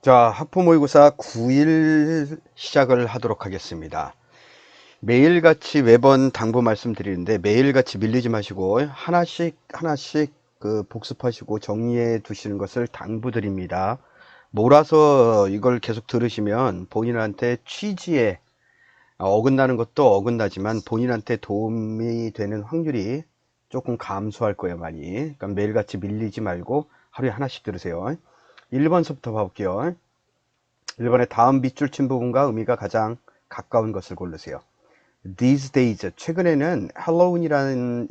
자, 학부 모의고사 9일 시작을 하도록 하겠습니다. 매일같이 매번 당부 말씀드리는데 매일같이 밀리지 마시고 하나씩 복습하시고 정리해 두시는 것을 당부드립니다. 몰아서 이걸 계속 들으시면 본인한테 취지에 어긋나는 것도 어긋나지만 본인한테 도움이 되는 확률이 조금 감소할 거예요, 많이. 그러니까 매일같이 밀리지 말고 하루에 하나씩 들으세요. 1번서부터 봐볼게요. 1번의 다음 밑줄 친 부분과 의미가 가장 가까운 것을 고르세요. These days, 최근에는 할로윈이라는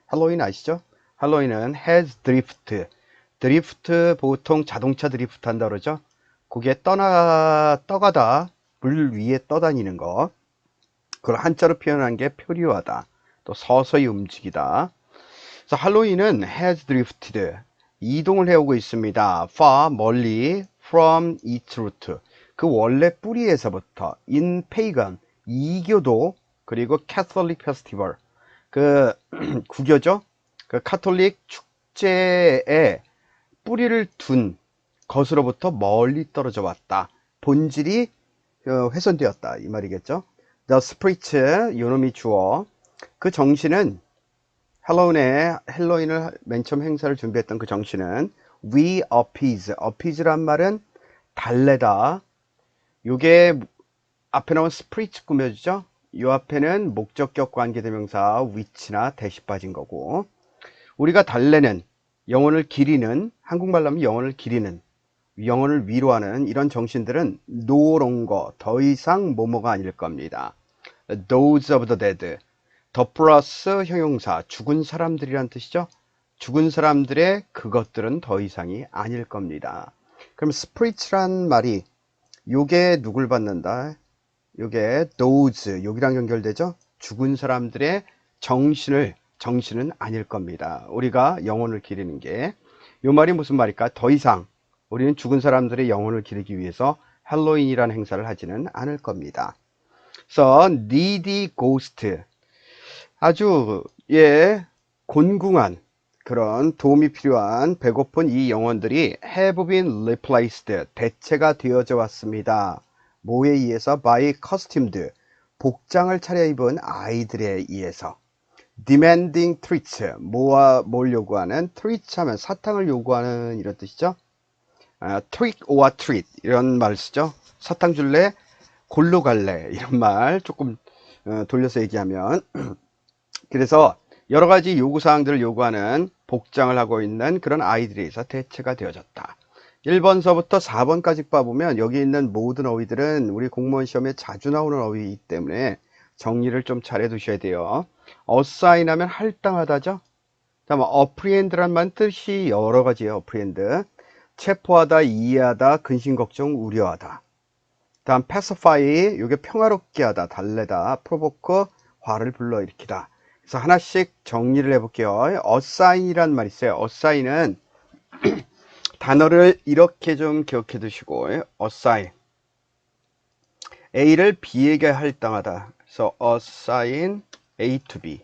할로윈 아시죠? 할로윈은 has drift. 드리프트 보통 자동차 드리프트 한다 그러죠? 그게 떠가다, 물 위에 떠다니는 거. 그걸 한자로 표현한 게 표류하다. 또 서서히 움직이다. 그래서 할로윈은 has drifted. 이동을 해오고 있습니다. far, 멀리, from its root. 그 원래 뿌리에서부터 in pagan, 이교도, 그리고 Catholic festival, 그 국교죠. 그 카톨릭 축제에 뿌리를 둔 것으로부터 멀리 떨어져 왔다. 본질이 훼손되었다 이 말이겠죠. The spirit, 요놈이 주어. 그 정신은 헬로윈을 맨 처음 행사를 준비했던 그 정신은 we appease란 말은 달래다. 요게 앞에 나온 스피릿 꾸며주죠. 요 앞에는 목적격 관계대명사 which나 대시 빠진 거고, 우리가 달래는, 영혼을 기리는, 한국말로 하면 영혼을 기리는, 영혼을 위로하는 이런 정신들은 no longer, 더 이상 뭐뭐가 아닐 겁니다. Those of the dead, 더 플러스 형용사, 죽은 사람들이란 뜻이죠. 죽은 사람들의 그것들은 더 이상이 아닐 겁니다. 그럼 spirit란 말이 요게 누굴 받는다? 요게 those, 여기랑 연결되죠? 죽은 사람들의 정신은 아닐 겁니다. 우리가 영혼을 기리는 게. 요 말이 무슨 말일까? 더 이상 우리는 죽은 사람들의 영혼을 기리기 위해서 할로윈이라는 행사를 하지는 않을 겁니다. 그래서 needy ghost, 아주 곤궁한 그런 도움이 필요한 배고픈 이 영혼들이 have been replaced, 대체가 되어져 왔습니다. 뭐에 의해서? by costumed, 복장을 차려입은 아이들에 의해서. demanding treats, 뭘 요구하는? treats 하면 사탕을 요구하는 이런 뜻이죠. trick or treat 이런 말 쓰죠. 사탕 줄래? 골로 갈래? 이런 말 조금 돌려서 얘기하면. 그래서 여러 가지 요구사항들을 요구하는 복장을 하고 있는 그런 아이들에 의해서 대체가 되어졌다. 1번서부터 4번까지 봐보면 여기 있는 모든 어휘들은 우리 공무원 시험에 자주 나오는 어휘이기 때문에 정리를 좀 잘 해두셔야 돼요. assign 하면 할당하다죠. 다음 apprehend란 말 뜻이 여러 가지예요. apprehend, 체포하다, 이해하다, 근심걱정, 우려하다. 다음 pacify, 이게 평화롭게 하다, 달래다, provoke, 화를 불러일으키다. 그래서 하나씩 정리를 해볼게요. assign이란 말이 있어요. assign은 단어를 이렇게 좀 기억해 두시고, assign, A를 B에게 할당하다. 그래서 assign A to B,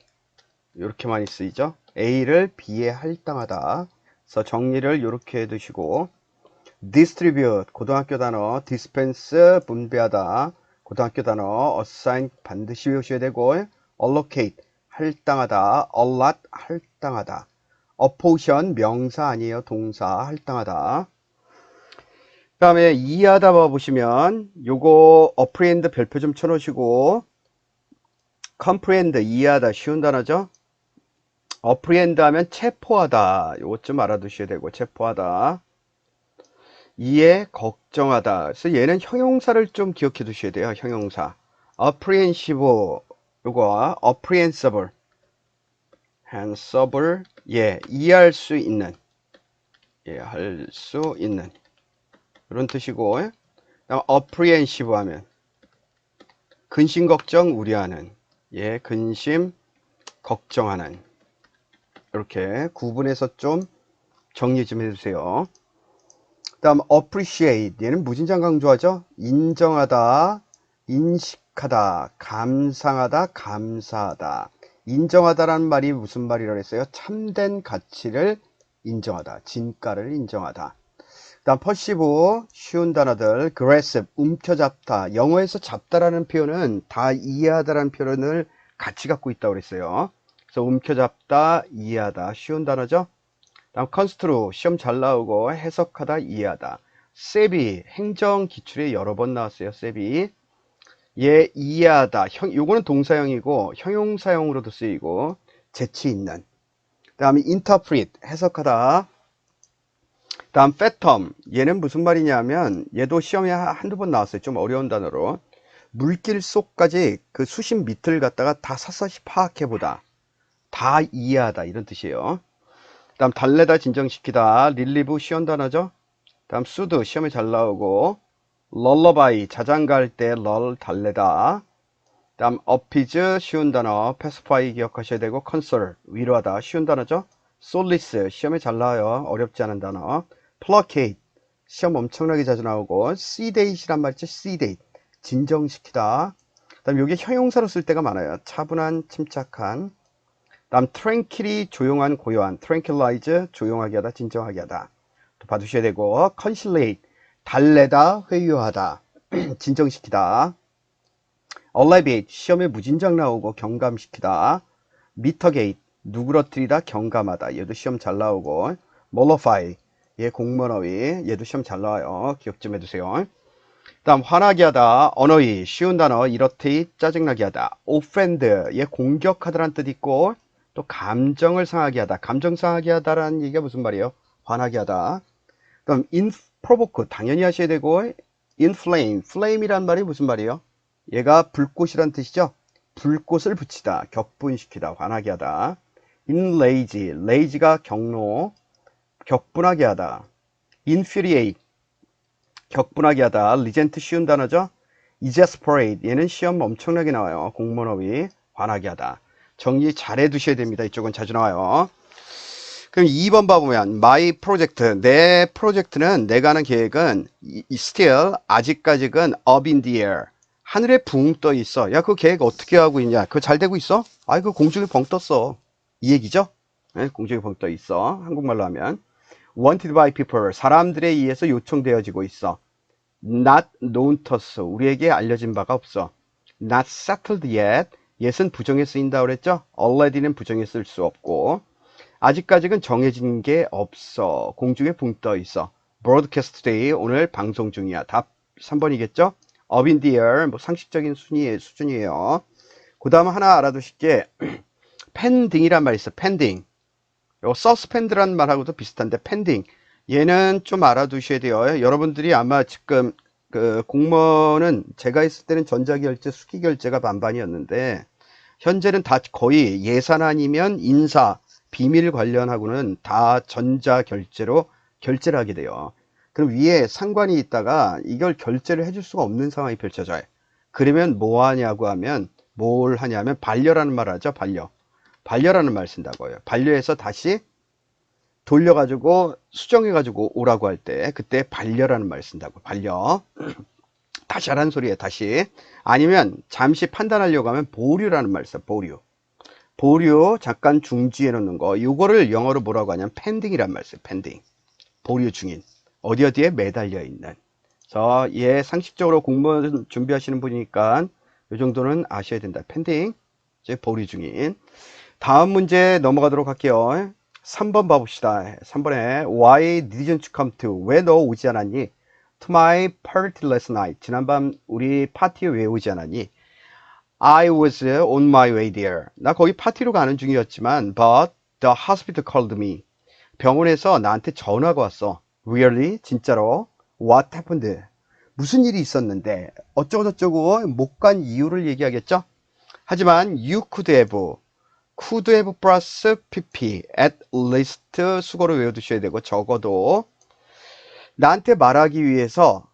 이렇게 많이 쓰이죠. A를 B에 할당하다. 그래서 정리를 이렇게 해두시고, distribute, 고등학교 단어, dispense, 분배하다, 고등학교 단어, assign 반드시 외우셔야 되고, allocate, 할당하다, allot, 할당하다, apportion, 명사 아니에요, 동사, 할당하다. 그 다음에 이해하다 봐보시면 요거 apprehend 별표 좀 쳐놓으시고, comprehend, 이해하다, 쉬운 단어죠. apprehend 하면 체포하다, 요것 좀 알아두셔야 되고, 체포하다, 이해, 걱정하다. 그래서 얘는 형용사를 좀 기억해 두셔야 돼요. 형용사. apprehensive, 요거 apprehensible, handsable, 이해할 수 있는, 이해할 수 있는 그런 뜻이고, 그다음 apprehensive 하면 근심, 걱정, 우려하는, 근심, 걱정하는. 이렇게 구분해서 좀 정리 좀 해주세요. 다음 appreciate, 얘는 무진장 강조하죠. 인정하다, 인식하다, 감상하다, 감사하다. 인정하다라는 말이 무슨 말이라고 했어요? 참된 가치를 인정하다, 진가를 인정하다. 다음 퍼시브 쉬운 단어들 grasp 움켜잡다. 영어에서 잡다라는 표현은 다 이해하다라는 표현을 같이 갖고 있다고 그랬어요. 그래서 움켜잡다, 이해하다 쉬운 단어죠. 다음 construe 시험 잘 나오고 해석하다, 이해하다. 세비 행정 기출에 여러 번 나왔어요. 세비 얘 이해하다. 요거는 동사형이고 형용사형으로도 쓰이고 재치 있는. 다음에 interpret 해석하다. 다음 phantom 얘는 무슨 말이냐면 얘도 시험에 한두 번 나왔어요. 좀 어려운 단어로 물길 속까지 그 수십 미터를 갖다가 다 샅샅이 파악해보다, 다 이해하다 이런 뜻이에요. 다음 달래다 진정시키다 릴리브 쉬운 단어죠. 다음 수드 시험에 잘 나오고 럴러바이 자장가 할 때 럴 달래다. 다음 어피즈 쉬운 단어 패스파이 기억하셔야 되고 컨솔 위로하다 쉬운 단어죠. 솔리스 시험에 잘 나와요. 어렵지 않은 단어. 플러케이트 시험 엄청나게 자주 나오고 시데이트란 말이죠. 시데이트 진정시키다. 다음 요게 형용사로 쓸 때가 많아요. 차분한 침착한. 다음 tranquilly 조용한 고요한 tranquilize 조용하게 하다 진정하게 하다 또 봐두셔야 되고 conciliate 달래다 회유하다 진정시키다. alleviate 시험에 무진장 나오고 경감시키다. mitigate 누그러뜨리다 경감하다 얘도 시험 잘 나오고 mollify 얘 공문어휘 얘도 시험 잘 나와요. 기억 좀 해두세요. 다음 화나게 하다 annoy 쉬운 단어 irritate 짜증나게 하다. offend 얘 공격하다라는 뜻 있고 또 감정을 상하게 하다 감정 상하게 하다라는 얘기가 무슨 말이에요? 화나게 하다. 그럼 provoke 당연히 하셔야 되고 inflame flame이란 말이 무슨 말이에요? 얘가 불꽃이란 뜻이죠. 불꽃을 붙이다 격분시키다 화나게 하다. enrage rage가 경로 격분하게 하다. infuriate 격분하게 하다. resent 쉬운 단어죠. exasperate 얘는 시험 엄청나게 나와요. 공문어휘 화나게 하다. 정리 잘 해두셔야 됩니다. 이쪽은 자주 나와요. 그럼 2번 봐보면 my project 내 프로젝트는 내가 하는 계획은 still 아직까지는 up in the air 하늘에 붕 떠 있어. 야 그 계획 어떻게 하고 있냐? 그거 잘 되고 있어? 아이 그 공중에 벙 떴어. 이 얘기죠? 네, 공중에 벙 떠 있어. 한국말로 하면 wanted by people 사람들에 의해서 요청되어지고 있어. not known to us 우리에게 알려진 바가 없어. not settled yet yet은 부정에 쓰인다고 그랬죠? already는 부정에 쓸 수 없고 아직까지는 정해진 게 없어. 공중에 붕 떠 있어. broadcast day 오늘 방송 중이야. 답 3번이겠죠? up in the air 뭐 상식적인 수준이에요. 그 다음 하나 알아두실 게 pending이란 말이 있어. pending 요 suspend란 말하고도 비슷한데 pending 얘는 좀 알아두셔야 돼요. 여러분들이 아마 지금 그 공무원은 제가 있을 때는 전자결제, 수기결제가 반반이었는데 현재는 다 거의 예산 아니면 인사, 비밀 관련하고는 다 전자결제로 결제를 하게 돼요. 그럼 위에 상관이 있다가 이걸 결제를 해줄 수가 없는 상황이 펼쳐져요. 그러면 뭐 하냐고 하면 뭘 하냐면 반려라는 말 하죠. 반려라는 말 쓴다고요. 반려해서 다시 돌려가지고 수정해가지고 오라고 할 때 그때 반려라는 말 쓴다고. 반려 다시 하라는 소리예요. 다시. 아니면 잠시 판단하려고 하면 보류라는 말 써. 보류 잠깐 중지해 놓는 거 이거를 영어로 뭐라고 하냐면 pending이란 말 써요. pending 보류 중인 어디에 매달려 있는. 그래서 얘 상식적으로 공무원 준비하시는 분이니까 이 정도는 아셔야 된다. pending 이제 보류 중인. 다음 문제 넘어가도록 할게요. 3번 봐봅시다. 3번에 Why didn't you come to? 왜 너 오지 않았니? To my party last night. 지난밤 우리 파티에 왜 오지 않았니? I was on my way there. 나 거기 파티로 가는 중이었지만 But the hospital called me. 병원에서 나한테 전화가 왔어. Really? 진짜로? What happened? 무슨 일이 있었는데 어쩌고저쩌고 못 간 이유를 얘기하겠죠? 하지만 you could have 플러스 pp at least 수거로 외워두셔야 되고 적어도 나한테 말하기 위해서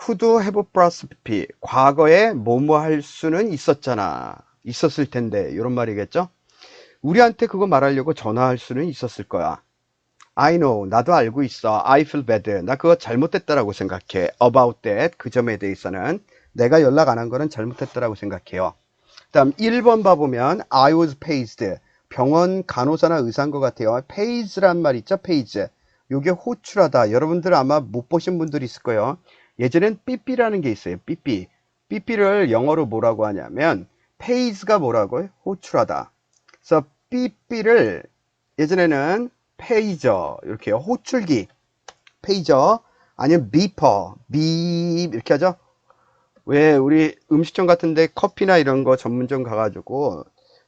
could have 플러스 pp 과거에 뭐뭐 할 수는 있었잖아. 있었을 텐데 이런 말이겠죠. 우리한테 그거 말하려고 전화할 수는 있었을 거야. I know 나도 알고 있어. I feel bad 나 그거 잘못됐다라고 생각해. About that 그 점에 대해서는 내가 연락 안 한 거는 잘못했다라고 생각해요. 다음 1번 봐보면 I was paged 병원 간호사나 의사인 것 같아요. page란 말 있죠. page 요게 호출하다. 여러분들 아마 못 보신 분들이 있을 거예요. 예전엔 삐삐라는 게 있어요. 삐삐. 삐삐를 영어로 뭐라고 하냐면 페이즈가 뭐라고요? 호출하다. 그래서 삐삐를 예전에는 페이저 이렇게 호출기 페이저 아니면 비퍼 비 이렇게 하죠. 왜 우리 음식점 같은데 커피나 이런 거 전문점 가가지고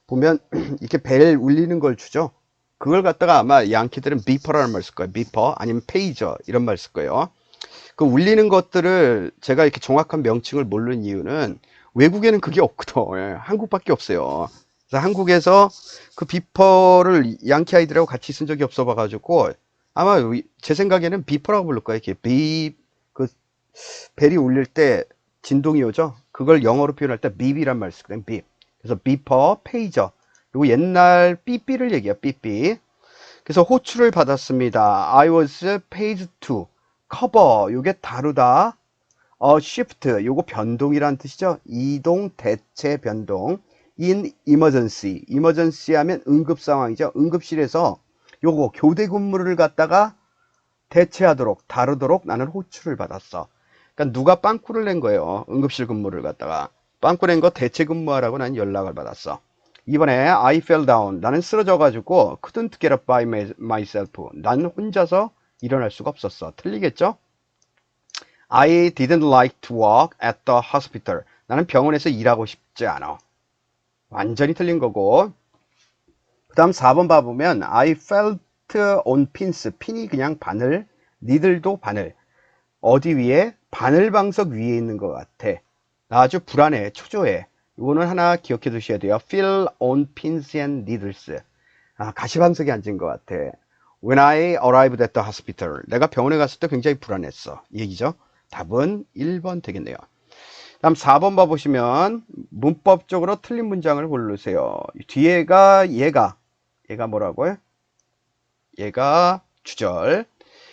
보면 이렇게 벨 울리는 걸 주죠. 그걸 갖다가 아마 양키들은 비퍼라는 말 쓸 거예요. 비퍼 아니면 페이저 이런 말 쓸 거예요. 그 울리는 것들을 제가 이렇게 정확한 명칭을 모르는 이유는 외국에는 그게 없거든. 예, 한국밖에 없어요. 그래서 한국에서 그 비퍼를 양키 아이들하고 같이 쓴 적이 없어 봐가지고 아마 제 생각에는 비퍼라고 부를 거예요. 이렇게 그 벨이 울릴 때 진동이 오죠. 그걸 영어로 표현할 때 빕이란 말 쓰거든요. 빕. 그래서 비퍼, 페이저. 그리고 옛날 삐삐를 얘기해요. 삐삐. 그래서 호출을 받았습니다. I was paid to cover. 요게 다루다. shift. 요거 변동이란 뜻이죠. 이동, 대체, 변동. in emergency. emergency 하면 응급 상황이죠. 응급실에서 요거 교대 근무를 갖다가 대체하도록, 다루도록 나는 호출을 받았어. 그러니까 누가 빵꾸를 낸 거예요. 응급실 근무를 갖다가. 빵꾸 낸 거 대체 근무하라고 난 연락을 받았어. 이번에 I fell down. 나는 쓰러져가지고 couldn't get up by myself. 나는 혼자서 일어날 수가 없었어. 틀리겠죠? I didn't like to work at the hospital. 나는 병원에서 일하고 싶지 않아. 완전히 틀린 거고. 그 다음 4번 봐보면 I felt on pins. 핀이 그냥 바늘, 니들도 바늘. 어디 위에? 바늘방석 위에 있는 것 같아. 나 아주 불안해, 초조해. 이거는 하나 기억해 두셔야 돼요. Feel on pins and needles. 가시방석에 앉은 것 같아. When I arrived at the hospital. 내가 병원에 갔을 때 굉장히 불안했어. 이 얘기죠. 답은 1번 되겠네요. 다음 4번 봐보시면 문법적으로 틀린 문장을 고르세요. 뒤에가 얘가 뭐라고요? 얘가 주절.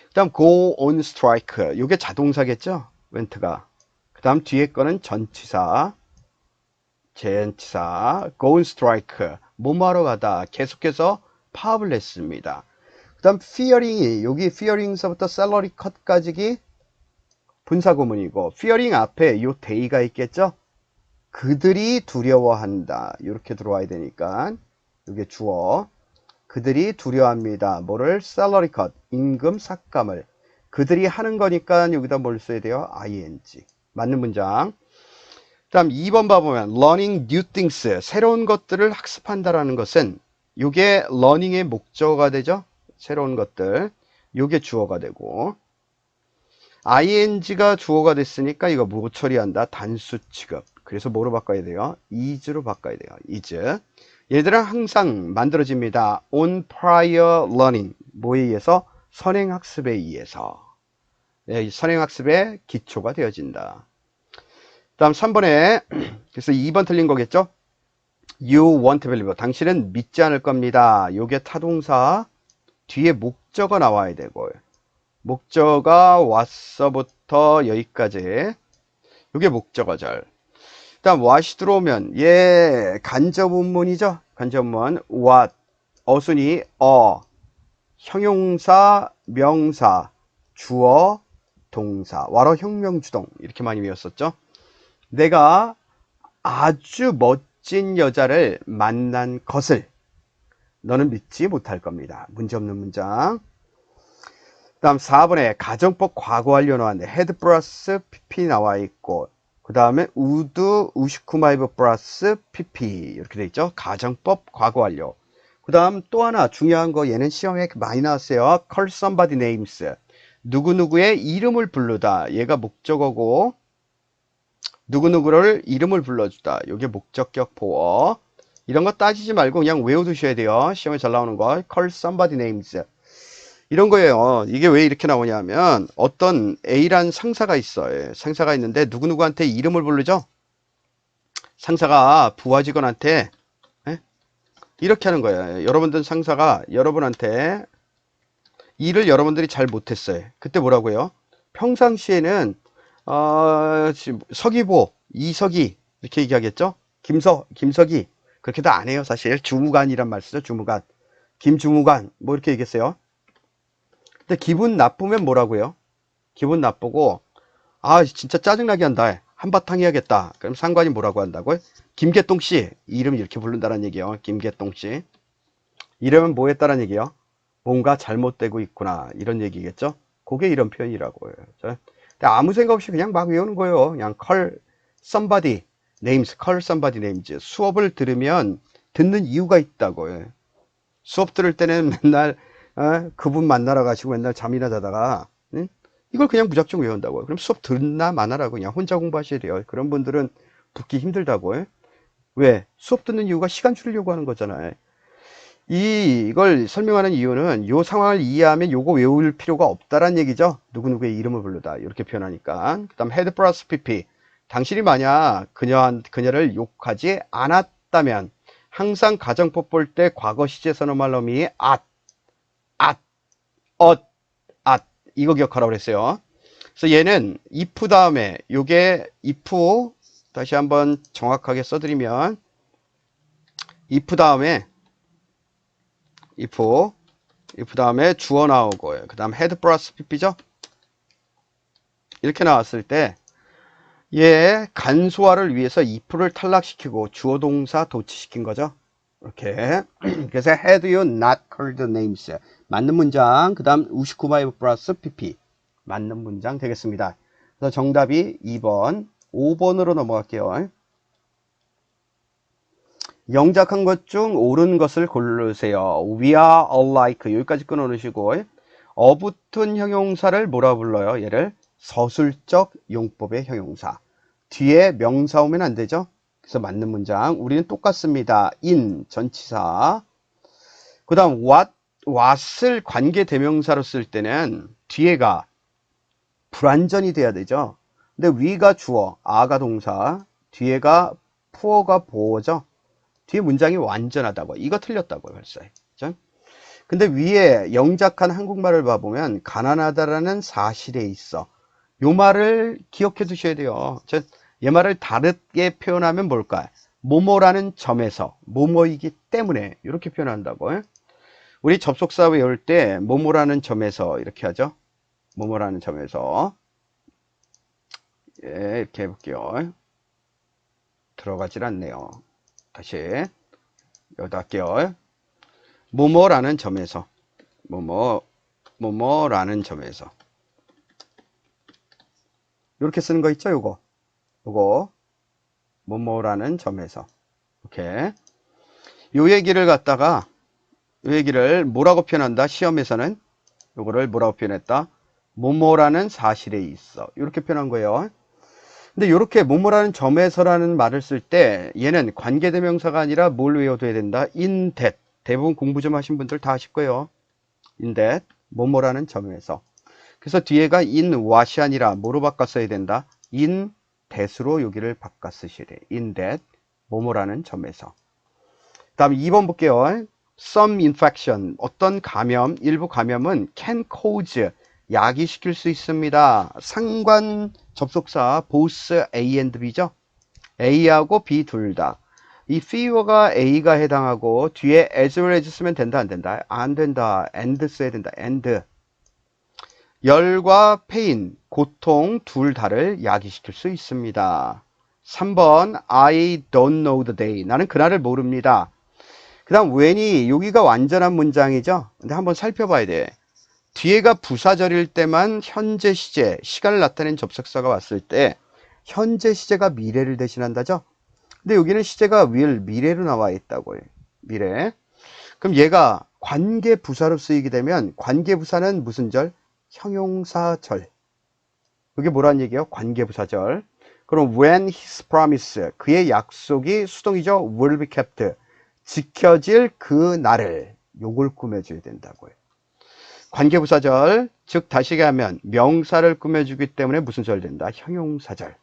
그 다음 go on strike. 이게 자동사겠죠? went가. 그 다음 뒤에 거는 전치사. go on strike. 뭐하러 가다. 계속해서 파업을 했습니다. 그 다음 fearing이 여기 fearing서부터 salary cut까지 분사구문이고 fearing 앞에 요 day가 있겠죠? 그들이 두려워한다. 이렇게 들어와야 되니까 이게 주어. 그들이 두려워합니다. 뭐를? salary cut, 임금 삭감을. 그들이 하는 거니까 여기다 뭘 써야 돼요? ing. 맞는 문장. 그 다음 2번 봐보면 learning new things. 새로운 것들을 학습한다라는 것은 이게 learning의 목적어가 되죠? 새로운 것들. 이게 주어가 되고 ing가 주어가 됐으니까 이거 뭐 처리한다? 단수 취급. 그래서 뭐로 바꿔야 돼요? is로 바꿔야 돼요. is. 얘들은 항상 만들어집니다. on prior learning. 뭐에 의해서? 선행학습에 의해서. 네, 선행학습의 기초가 되어진다. 다음 3번에 그래서 2번 틀린 거겠죠? You won't believe. 당신은 믿지 않을 겁니다. 요게 타동사 뒤에 목적어 나와야 되고요. 목적어가 왔어부터 여기까지. 요게 목적어절. 다음 what이 들어오면 간접문문이죠. 간접문 what 어순이 형용사 명사 주어 동사 와로 혁명주동 이렇게 많이 외웠었죠. 내가 아주 멋진 여자를 만난 것을 너는 믿지 못할 겁니다. 문제없는 문장. 다음 4번에 가정법 과거 완료 나왔는데 헤드 플러스 pp 나와 있고 그 다음에 우드 우시쿠마이브 플러스 pp 이렇게 돼 있죠. 가정법 과거 완료. 그 다음 또 하나 중요한 거 얘는 시험에 많이 나왔어요. call somebody names. 누구누구의 이름을 부르다. 얘가 목적어고 누구누구를 이름을 불러주다. 이게 목적격 보어. 이런 거 따지지 말고 그냥 외워두셔야 돼요. 시험에 잘 나오는 거. call somebody names. 이런 거예요. 이게 왜 이렇게 나오냐면 어떤 A란 상사가 있어요. 상사가 있는데 누구누구한테 이름을 부르죠. 상사가 부하 직원한테 이렇게 하는 거예요. 여러분들 상사가 여러분한테 일을 여러분들이 잘 못했어요. 그때 뭐라고요? 평상시에는 서기보, 이석이 이렇게 얘기하겠죠. 김석이 그렇게도 안 해요. 사실 주무관이란 말 쓰죠. 주무관, 김주무관 뭐 이렇게 얘기했어요. 근데 기분 나쁘면 뭐라고요? 기분 나쁘고 아 진짜 짜증나게 한다. 한바탕 해야겠다. 그럼 상관이 뭐라고 한다고요? 김개똥씨 이름 이렇게 부른다는 얘기예요. 김개똥씨 이러면 뭐 했다는 얘기예요? 뭔가 잘못되고 있구나 이런 얘기겠죠. 그게 이런 표현이라고 해요. 근데 아무 생각 없이 그냥 막 외우는 거예요. 그냥 call somebody names, call somebody names. 수업을 들으면 듣는 이유가 있다고 해요. 수업 들을 때는 맨날 그분 만나러 가시고 맨날 잠이나 자다가 응? 이걸 그냥 무작정 외운다고. 그럼 수업 듣나 마나라고 그냥 혼자 공부하셔야 돼요. 그런 분들은 붙기 힘들다고 해요. 왜? 수업 듣는 이유가 시간 줄이려고 하는 거잖아요. 이걸 설명하는 이유는 이 상황을 이해하면 요거 외울 필요가 없다란 얘기죠. 누구누구의 이름을 부르다 이렇게 표현하니까. 그 다음 head plus pp. 당신이 만약 그녀를 욕하지 않았다면 항상 가정법 볼 때 과거 시제 선어말놈이 이거 기억하라고 그랬어요. 그래서 얘는 if 다음에 요게 if 다시 한번 정확하게 써드리면 if 다음에 if 다음에 주어 나오고 그 다음 head plus pp죠. 이렇게 나왔을 때 얘 간소화를 위해서 if를 탈락시키고 주어 동사 도치시킨 거죠. 이렇게 그래서 had you not called names 맞는 문장 그 다음 59마이 플러스 pp 맞는 문장 되겠습니다. 그래서 정답이 2번 5번으로 넘어갈게요. 영작한 것 중 옳은 것을 고르세요. We are alike 여기까지 끊어놓으시고 어붙은 형용사를 뭐라 불러요? 얘를 서술적 용법의 형용사. 뒤에 명사 오면 안 되죠? 그래서 맞는 문장 우리는 똑같습니다. in 전치사 그 다음 what을 관계대명사로 쓸 때는 뒤에가 불완전히 돼야 되죠. 근데 we가 주어, a가 동사, 뒤에가 poor가 보어죠. 뒤에 문장이 완전하다고. 이거 틀렸다고요, 벌써. 그죠? 근데 위에 영작한 한국말을 봐보면 가난하다라는 사실에 있어. 요 말을 기억해 두셔야 돼요. 얘 말을 다르게 표현하면 뭘까요? 뭐뭐라는 점에서 뭐뭐이기 때문에 이렇게 표현한다고. 우리 접속사 외울 때 뭐뭐라는 점에서 이렇게 하죠. 뭐뭐라는 점에서 예, 이렇게 해볼게요. 들어가질 않네요. 다시 여기다 할게요. 뭐뭐라는 점에서 뭐뭐라는 점에서 이렇게 쓰는 거 있죠. 요거 뭐뭐라는 점에서 이렇게 요 얘기를 갖다가 요 얘기를 뭐라고 표현한다. 시험에서는 요거를 뭐라고 표현했다. 뭐뭐라는 사실에 있어 이렇게 표현한 거예요. 근데 이렇게 뭐뭐라는 점에서라는 말을 쓸 때 얘는 관계대명사가 아니라 뭘 외워둬야 된다. in that 대부분 공부 좀 하신 분들 다 아실 거예요. in that 뭐뭐라는 점에서 그래서 뒤에가 in what이 아니라 뭐로 바꿔 써야 된다. in that으로 여기를 바꿔 쓰셔야 돼. in that 뭐뭐라는 점에서 다음 2번 볼게요. some infection 어떤 감염 일부 감염은 can cause 야기시킬 수 있습니다. 상관 접속사 both A and B죠. A하고 B 둘 다. 이 fever가 A가 해당하고 뒤에 as well as 쓰면 된다 안 된다? 안 된다. and 써야 된다. and. 열과 pain, 고통 둘 다를 야기시킬 수 있습니다. 3번 I don't know the day. 나는 그날을 모릅니다. 그 다음 when이 여기가 완전한 문장이죠. 근데 한번 살펴봐야 돼. 뒤에가 부사절일 때만 현재 시제, 시간을 나타낸 접속사가 왔을 때 현재 시제가 미래를 대신한다죠. 근데 여기는 시제가 will, 미래로 나와 있다고 해요. 미래. 그럼 얘가 관계부사로 쓰이게 되면 관계부사는 무슨 절? 형용사절. 이게 뭐란 얘기예요? 관계부사절. 그럼 when his promise, 그의 약속이 수동이죠. will be kept, 지켜질 그 날을 요걸 꾸며줘야 된다고요. 관계부사절, 즉 다시 얘기하면 명사를 꾸며주기 때문에 무슨 절 된다? 형용사절.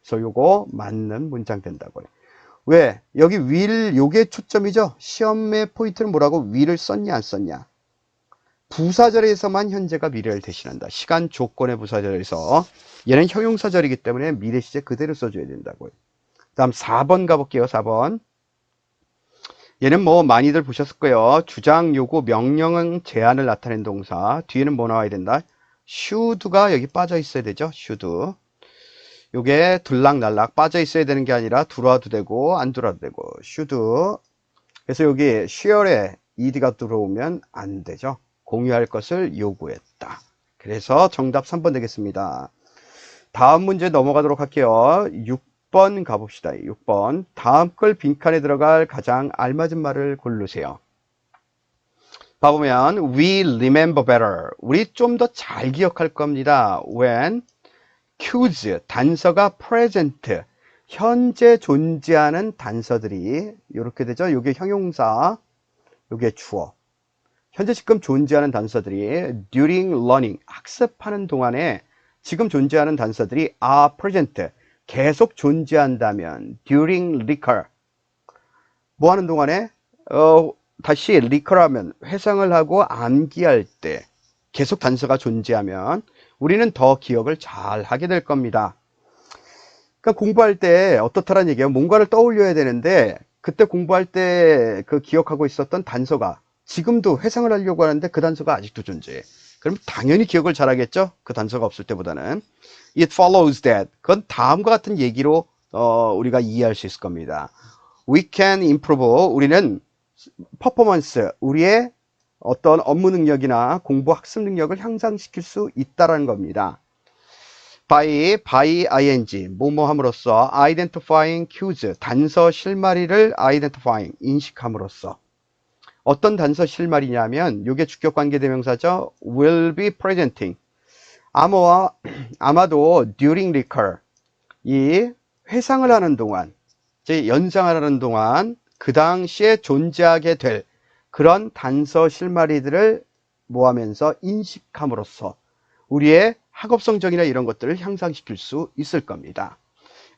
그래서 요거 맞는 문장 된다고요. 왜? 여기 will 요게 초점이죠. 시험의 포인트는 뭐라고? will을 썼냐 안 썼냐. 부사절에서만 현재가 미래를 대신한다. 시간 조건의 부사절에서 얘는 형용사절이기 때문에 미래 시제 그대로 써줘야 된다고요. 다음 4번 가볼게요. 4번. 얘는 뭐 많이들 보셨을 거예요. 주장, 요구, 명령, 제안을 나타낸 동사. 뒤에는 뭐 나와야 된다? should가 여기 빠져 있어야 되죠. should. 요게 들락날락 빠져 있어야 되는 게 아니라 들어와도 되고 안 들어와도 되고 should. 그래서 여기 share에 ed가 들어오면 안 되죠. 공유할 것을 요구했다. 그래서 정답 3번 되겠습니다. 다음 문제 넘어가도록 할게요. 6번 가봅시다. 6번. 다음 글 빈칸에 들어갈 가장 알맞은 말을 고르세요. 봐보면 we remember better. 우리 좀 더 잘 기억할 겁니다. when cues 단서가 present 현재 존재하는 단서들이 이렇게 되죠. 이게 형용사, 이게 주어. 현재 지금 존재하는 단서들이 during learning 학습하는 동안에 지금 존재하는 단서들이 are present 계속 존재한다면 during recall 뭐 하는 동안에 다시 recall하면 회상을 하고 암기할 때 계속 단서가 존재하면 우리는 더 기억을 잘 하게 될 겁니다. 그러니까 공부할 때 어떻다라는 얘기예요. 뭔가를 떠올려야 되는데 그때 공부할 때 그 기억하고 있었던 단서가 지금도 회상을 하려고 하는데 그 단서가 아직도 존재해. 그럼 당연히 기억을 잘하겠죠? 그 단서가 없을 때보다는. It follows that. 그건 다음과 같은 얘기로 우리가 이해할 수 있을 겁니다. We can improve. 우리는 퍼포먼스, 우리의 어떤 업무 능력이나 공부 학습 능력을 향상시킬 수 있다는 겁니다. by ing, 뭐뭐 함으로써 identifying cues, 단서 실마리를 identifying, 인식함으로써. 어떤 단서 실마리냐면 이게 주격 관계 대명사죠. will be presenting. 아마도 during recall, 이 회상을 하는 동안, 즉 연상을 하는 동안 그 당시에 존재하게 될 그런 단서 실마리들을 모하면서 인식함으로써 우리의 학업 성적이나 이런 것들을 향상시킬 수 있을 겁니다.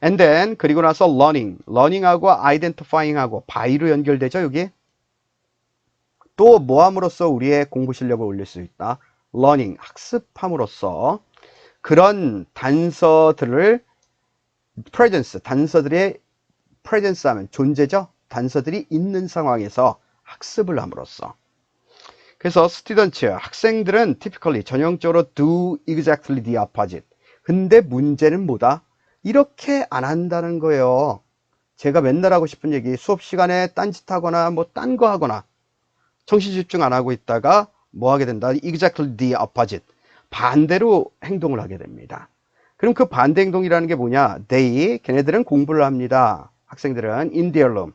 And then 그리고 나서 learning하고 identifying하고 by로 연결되죠. 여기 또 모함으로써 우리의 공부 실력을 올릴 수 있다. learning 학습함으로써 그런 단서들을 presence 단서들의 presence 하면 존재죠. 단서들이 있는 상황에서 학습을 함으로써. 그래서 students 학생들은 typically 전형적으로 do exactly the opposite. 근데 문제는 뭐다? 이렇게 안 한다는 거예요. 제가 맨날 하고 싶은 얘기, 수업 시간에 딴짓하거나 뭐 딴 거 하거나 정신 집중 안 하고 있다가 뭐 하게 된다? exactly the opposite. 반대로 행동을 하게 됩니다. 그럼 그 반대 행동이라는 게 뭐냐? 걔네들은 공부를 합니다. 학생들은 in their room.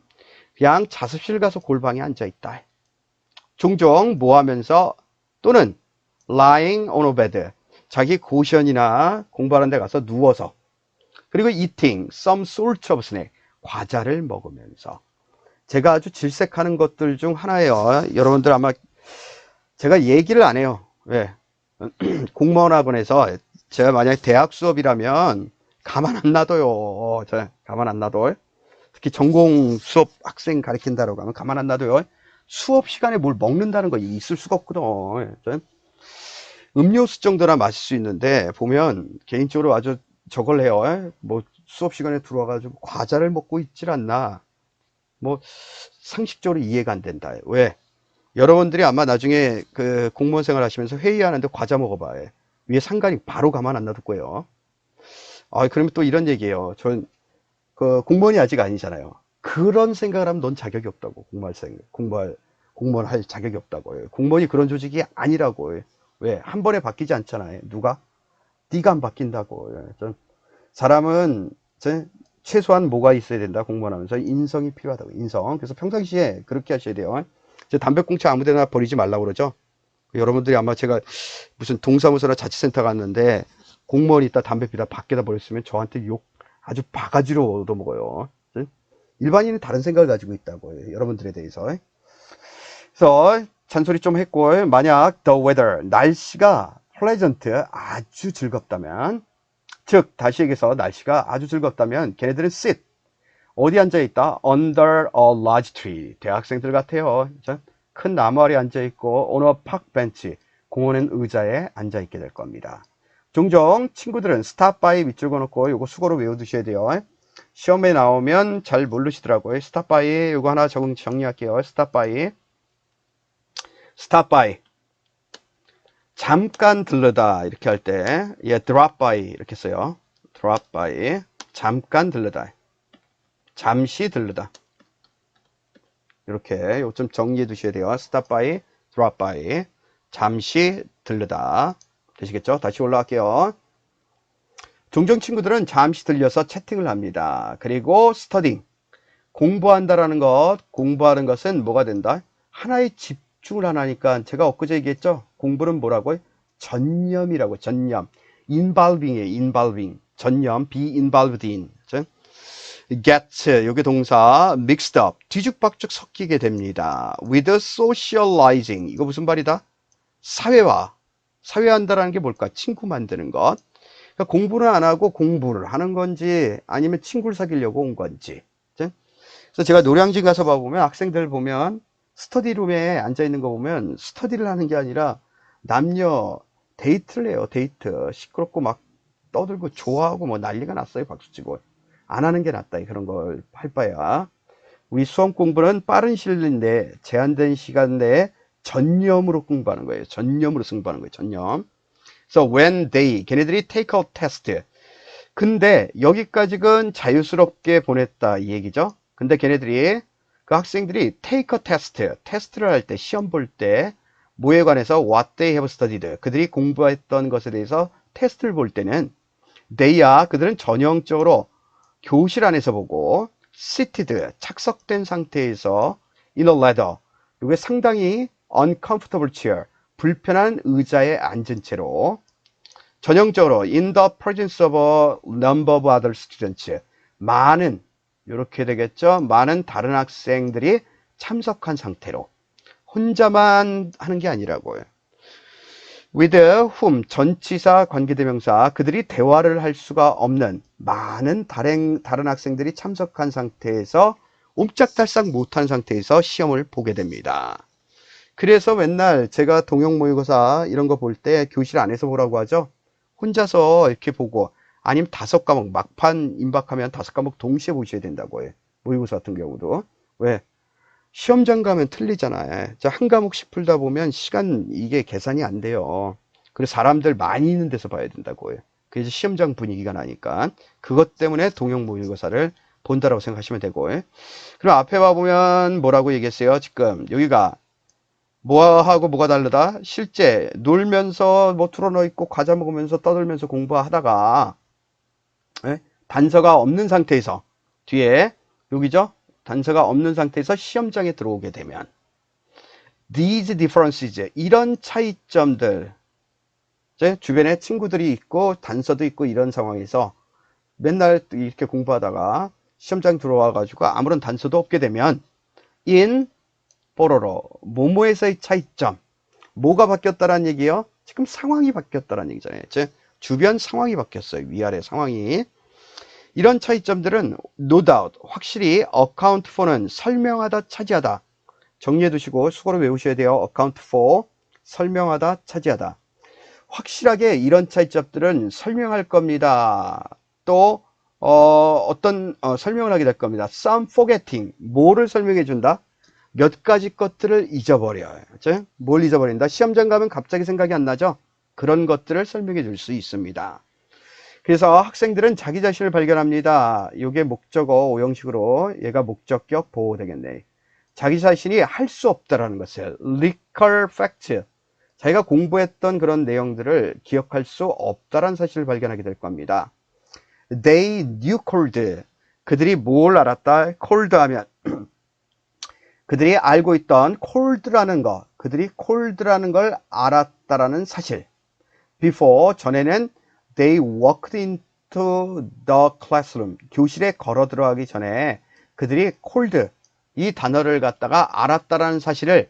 그냥 자습실 가서 골방에 앉아 있다. 종종 뭐 하면서 또는 lying on a bed. 자기 고시원이나 공부하는 데 가서 누워서. 그리고 eating some sort of snack. 과자를 먹으면서. 제가 아주 질색하는 것들 중 하나예요. 여러분들 아마 제가 얘기를 안 해요. 왜? 공무원 학원에서 제가 만약에 대학 수업이라면 가만 안 놔둬요. 가만 안 놔둬요. 특히 전공 수업 학생 가르친다라고 하면 가만 안 놔둬요. 수업 시간에 뭘 먹는다는 거 있을 수가 없거든. 음료수 정도나 마실 수 있는데 보면 개인적으로 아주 저걸 해요. 뭐 수업 시간에 들어와가지고 과자를 먹고 있질 않나. 뭐 상식적으로 이해가 안 된다. 왜? 여러분들이 아마 나중에 그 공무원 생활 하시면서 회의하는데 과자 먹어봐요. 위에 상관이 바로 가만 안 놔둘 거예요. 그러면 또 이런 얘기예요. 전 그 공무원이 아직 아니잖아요. 그런 생각을 하면 넌 자격이 없다고. 공무원 할 자격이 없다고. 공무원이 그런 조직이 아니라고. 왜? 한 번에 바뀌지 않잖아요. 누가? 네가 안 바뀐다고. 사람은 최소한 뭐가 있어야 된다. 공무원 하면서 인성이 필요하다고. 인성. 그래서 평상시에 그렇게 하셔야 돼요. 담배꽁초 아무데나 버리지 말라고 그러죠. 여러분들이 아마 제가 무슨 동사무소나 자치센터 갔는데 공무원이 있다 담배 피다 밖에다 버렸으면 저한테 욕 아주 바가지로 얻어먹어요. 일반인은 다른 생각을 가지고 있다고. 여러분들에 대해서. 그래서 잔소리 좀 했고, 만약 the weather 날씨가 pleasant 아주 즐겁다면, 즉 다시 얘기해서 날씨가 아주 즐겁다면 걔네들은 sit 어디 앉아 있다? under a large tree. 대학생들 같아요. 큰 나무 아래 앉아 있고 on a park bench 공원엔 의자에 앉아 있게 될 겁니다. 종종 친구들은 stop by 밑줄 그어놓고 이거 수고로 외워두셔야 돼요. 시험에 나오면 잘 모르시더라고요. stop by 이거 하나 정리할게요. stop by 잠깐 들르다 이렇게 할 때 drop by 이렇게 써요. drop by 잠깐 들르다, 잠시 들르다, 이렇게 요점 정리해 두셔야 돼요. stop by, drop by 잠시 들르다 되시겠죠? 다시 올라갈게요. 종종 친구들은 잠시 들려서 채팅을 합니다. 그리고 studying 공부한다라는 것, 공부하는 것은 뭐가 된다? 하나에 집중을 안 하니까 제가 엊그제 얘기했죠? 공부는 뭐라고요? 전념이라고. 전념. involving이에요. involving. 전념. be involved in. get 요게 동사 mixed up 뒤죽박죽 섞이게 됩니다. with socializing 이거 무슨 말이다? 사회한다라는 게 뭘까? 친구 만드는 것. 그러니까 공부를 안 하고 공부를 하는 건지 아니면 친구를 사귀려고 온 건지. 그래서 제가 노량진 가서 봐보면 학생들 보면 스터디룸에 앉아 있는 거 보면 스터디를 하는 게 아니라 남녀 데이트를 해요. 데이트. 시끄럽고 막 떠들고 좋아하고 뭐 난리가 났어요. 박수치고. 안 하는 게 낫다. 그런 걸 할 바야. 우리 수험 공부는 빠른 시일 내에 제한된 시간 내에 전념으로 공부하는 거예요. 전념으로 승부하는 거예요. 전념. So when they 걔네들이 take a test. 근데 여기까지는 자유스럽게 보냈다 이 얘기죠. 근데 걔네들이 그 학생들이 take a test 테스트를 할 때 시험 볼 때 뭐에 관해서 what they have studied 그들이 공부했던 것에 대해서 테스트를 볼 때는 그들은 전형적으로 교실 안에서 보고 seated 착석된 상태에서 in a ladder 이게 상당히 uncomfortable chair 불편한 의자에 앉은 채로 전형적으로 in the presence of a number of other students 많은 이렇게 되겠죠. 많은 다른 학생들이 참석한 상태로 혼자만 하는 게 아니라고요. with whom 전치사 관계대명사 그들이 대화를 할 수가 없는 많은 다른 학생들이 참석한 상태에서 옴짝달싹 못한 상태에서 시험을 보게 됩니다. 그래서 맨날 제가 동영 모의고사 이런 거 볼 때 교실 안에서 보라고 하죠. 혼자서 이렇게 보고 아니면 5과목 막판 임박하면 5과목 동시에 보셔야 된다고 해요. 모의고사 같은 경우도. 왜? 시험장 가면 틀리잖아요. 한 과목씩 풀다 보면 시간 이게 계산이 안 돼요. 그래서 사람들 많이 있는 데서 봐야 된다고 해요. 그래서 시험장 분위기가 나니까 그것 때문에 동영 모의고사를 본다라고 생각하시면 되고. 그럼 앞에 봐보면 뭐라고 얘기했어요? 지금 여기가 뭐하고 뭐가 다르다? 실제 놀면서 뭐 틀어넣어 있고 과자 먹으면서 떠들면서 공부하다가 단서가 없는 상태에서 뒤에 여기죠? 단서가 없는 상태에서 시험장에 들어오게 되면 these differences 이런 차이점들 주변에 친구들이 있고 단서도 있고 이런 상황에서 맨날 이렇게 공부하다가 시험장 들어와 가지고 아무런 단서도 없게 되면 in 뽀로로 뭐뭐에서의 차이점 뭐가 바뀌었다라는 얘기예요? 지금 상황이 바뀌었다라는 얘기잖아요. 즉 주변 상황이 바뀌었어요. 위아래 상황이. 이런 차이점들은 no doubt 확실히 account for는 설명하다 차지하다 정리해 두시고 수고로 외우셔야 돼요. account for 설명하다 차지하다 확실하게 이런 차이점들은 설명할 겁니다. 또 어떤 설명을 하게 될 겁니다. some forgetting 뭐를 설명해 준다? 몇 가지 것들을 잊어버려요. 그렇죠? 뭘 잊어버린다? 시험장 가면 갑자기 생각이 안 나죠? 그런 것들을 설명해 줄 수 있습니다. 그래서 학생들은 자기 자신을 발견합니다. 이게 목적어 오형식으로 얘가 목적격 보호 되겠네. 자기 자신이 할 수 없다라는 것을 recall fact 자기가 공부했던 그런 내용들을 기억할 수 없다라는 사실을 발견하게 될 겁니다. They knew cold 그들이 뭘 알았다? cold 하면 그들이 알고 있던 cold라는 거 그들이 cold라는 걸 알았다라는 사실 before 전에는 they walked into the classroom 교실에 걸어 들어가기 전에 그들이 cold 이 단어를 갖다가 알았다라는 사실을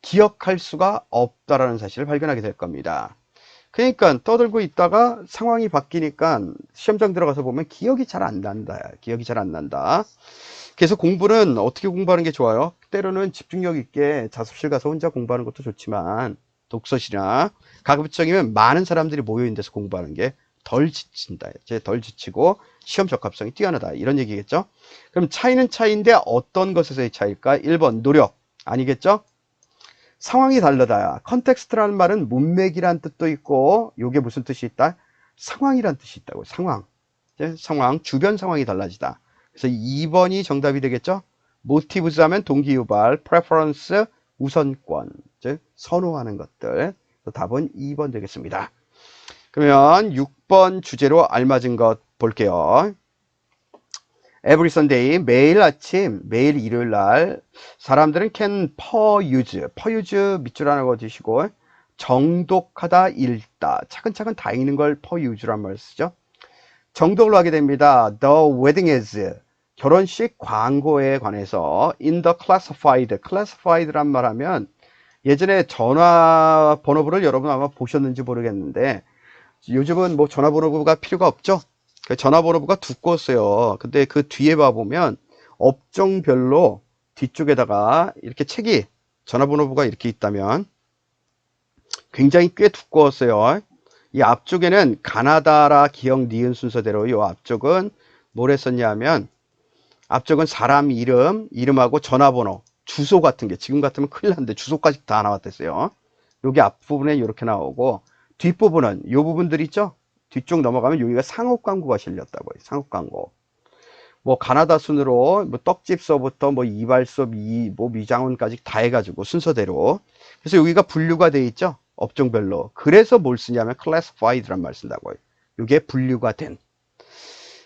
기억할 수가 없다라는 사실을 발견하게 될 겁니다. 그러니까 떠들고 있다가 상황이 바뀌니까 시험장 들어가서 보면 기억이 잘 안 난다. 기억이 잘 안 난다. 그래서 공부는 어떻게 공부하는 게 좋아요? 때로는 집중력 있게 자습실 가서 혼자 공부하는 것도 좋지만 독서실이나 가급적이면 많은 사람들이 모여 있는 데서 공부하는 게 덜 지친다. 이제 덜 지치고 시험 적합성이 뛰어나다. 이런 얘기겠죠? 그럼 차이는 차이인데 어떤 것에서의 차이일까? 1번 노력. 아니겠죠? 상황이 다르다. 컨텍스트라는 말은 문맥이란 뜻도 있고 요게 무슨 뜻이 있다? 상황이란 뜻이 있다고. 상황. 상황, 주변 상황이 달라지다. 그래서 2번이 정답이 되겠죠? motives 하면 동기유발, preference 우선권, 즉 선호하는 것들. 답은 2번 되겠습니다. 그러면 6번 주제로 알맞은 것 볼게요. Every Sunday, 매일 아침, 매일 일요일 날 사람들은 can peruse 밑줄 하나 그어주시고 정독하다, 읽다, 차근차근 다 읽는 걸 peruse란 말을 쓰죠. 정독을 하게 됩니다. The wedding is 결혼식 광고에 관해서 in the classified란 말 하면 예전에 전화번호부를 여러분 아마 보셨는지 모르겠는데 요즘은 뭐 전화번호부가 필요가 없죠. 전화번호부가 두꺼웠어요. 근데 그 뒤에 봐보면 업종별로 뒤쪽에다가 이렇게 책이 전화번호부가 이렇게 있다면 굉장히 꽤 두꺼웠어요. 이 앞쪽에는 가나다라 기억 니은 순서대로 이 앞쪽은 뭘 했었냐 하면 앞쪽은 사람 이름하고 전화번호, 주소 같은 게 지금 같으면 큰일 났는데 주소까지 다 나왔댔어요. 여기 앞부분에 이렇게 나오고 뒷부분은 이 부분들 있죠? 뒤쪽 넘어가면 여기가 상업 광고가 실렸다고요. 상업 광고. 뭐 가나다 순으로 뭐 떡집서부터 뭐 이발소, 뭐 미장원까지 다 해가지고 순서대로. 그래서 여기가 분류가 돼 있죠. 업종별로. 그래서 뭘 쓰냐면 classified란 말 쓴다고요. 이게 분류가 된.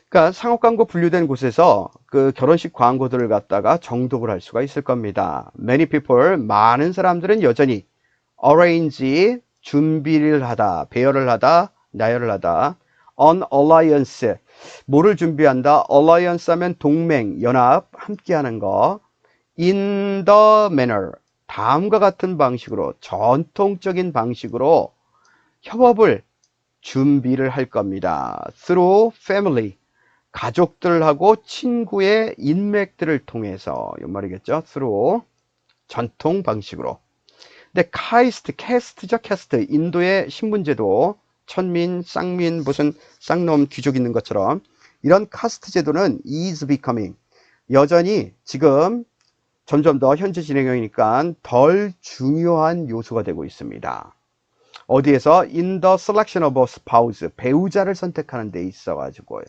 그러니까 상업 광고 분류된 곳에서 그 결혼식 광고들을 갖다가 정독을 할 수가 있을 겁니다. Many people, 많은 사람들은 여전히 arrange, 준비를 하다, 배열을 하다, 나열을 하다. An alliance, 뭐를 준비한다? alliance 하면 동맹, 연합, 함께하는 거. In the manner, 다음과 같은 방식으로, 전통적인 방식으로 협업을 준비를 할 겁니다. Through family, 가족들하고 친구의 인맥들을 통해서, 이 말이겠죠? Through, 전통 방식으로. 근데 캐스트죠, 캐스트. 인도의 신분제도, 천민, 쌍민, 무슨 쌍놈 귀족 있는 것처럼 이런 카스트 제도는 is becoming, 여전히 지금 점점 더 현재 진행형이니까 덜 중요한 요소가 되고 있습니다. 어디에서? In the selection of a spouse, 배우자를 선택하는 데 있어가지고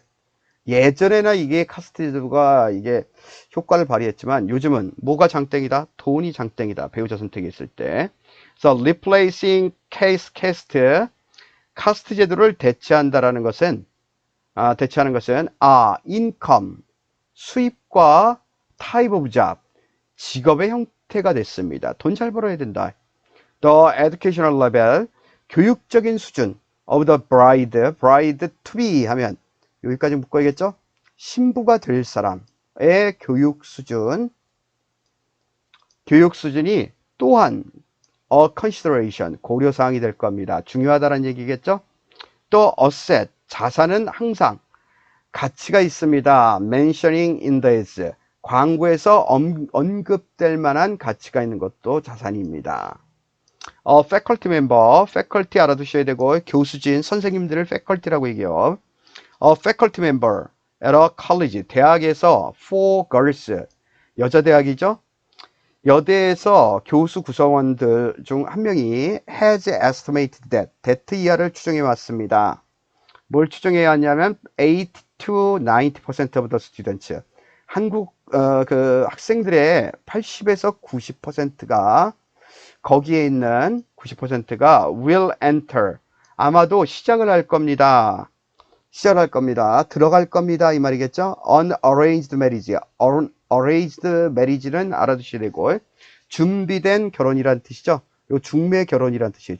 예전에나 이게 카스트 제도가 이게 효과를 발휘했지만 요즘은 뭐가 장땡이다? 돈이 장땡이다. 배우자 선택했을 때. 그래서 replacing caste, 카스트 제도를 대체하는 것은 income, 수입과 type of job, 직업의 형태가 됐습니다. 돈 잘 벌어야 된다. The educational level, 교육적인 수준 of the bride to be 하면 여기까지 묶어야겠죠? 신부가 될 사람의 교육 수준이 또한 a consideration, 고려사항이 될 겁니다. 중요하다는 얘기겠죠? 또 asset, 자산은 항상 가치가 있습니다. mentioning in the ads, 광고에서 언급될 만한 가치가 있는 것도 자산입니다. faculty member, faculty 알아두셔야 되고 교수진, 선생님들을 faculty라고 얘기해요. faculty member at a college, 대학에서 for girls, 여자 대학이죠? 여대에서 교수 구성원들 중 한 명이 has estimated that 이하를 추정해 왔습니다. 뭘 추정해 왔냐면 80 to 90% of the students, 한국 그 학생들의 80에서 90%가 거기에 있는 90%가 will enter, 아마도 시작을 할 겁니다. 들어갈 겁니다. 이 말이겠죠? Unarranged marriage, arranged marriage는 알아두셔야 되고 준비된 결혼이란 뜻이죠. 요 중매 결혼이란 뜻이에요.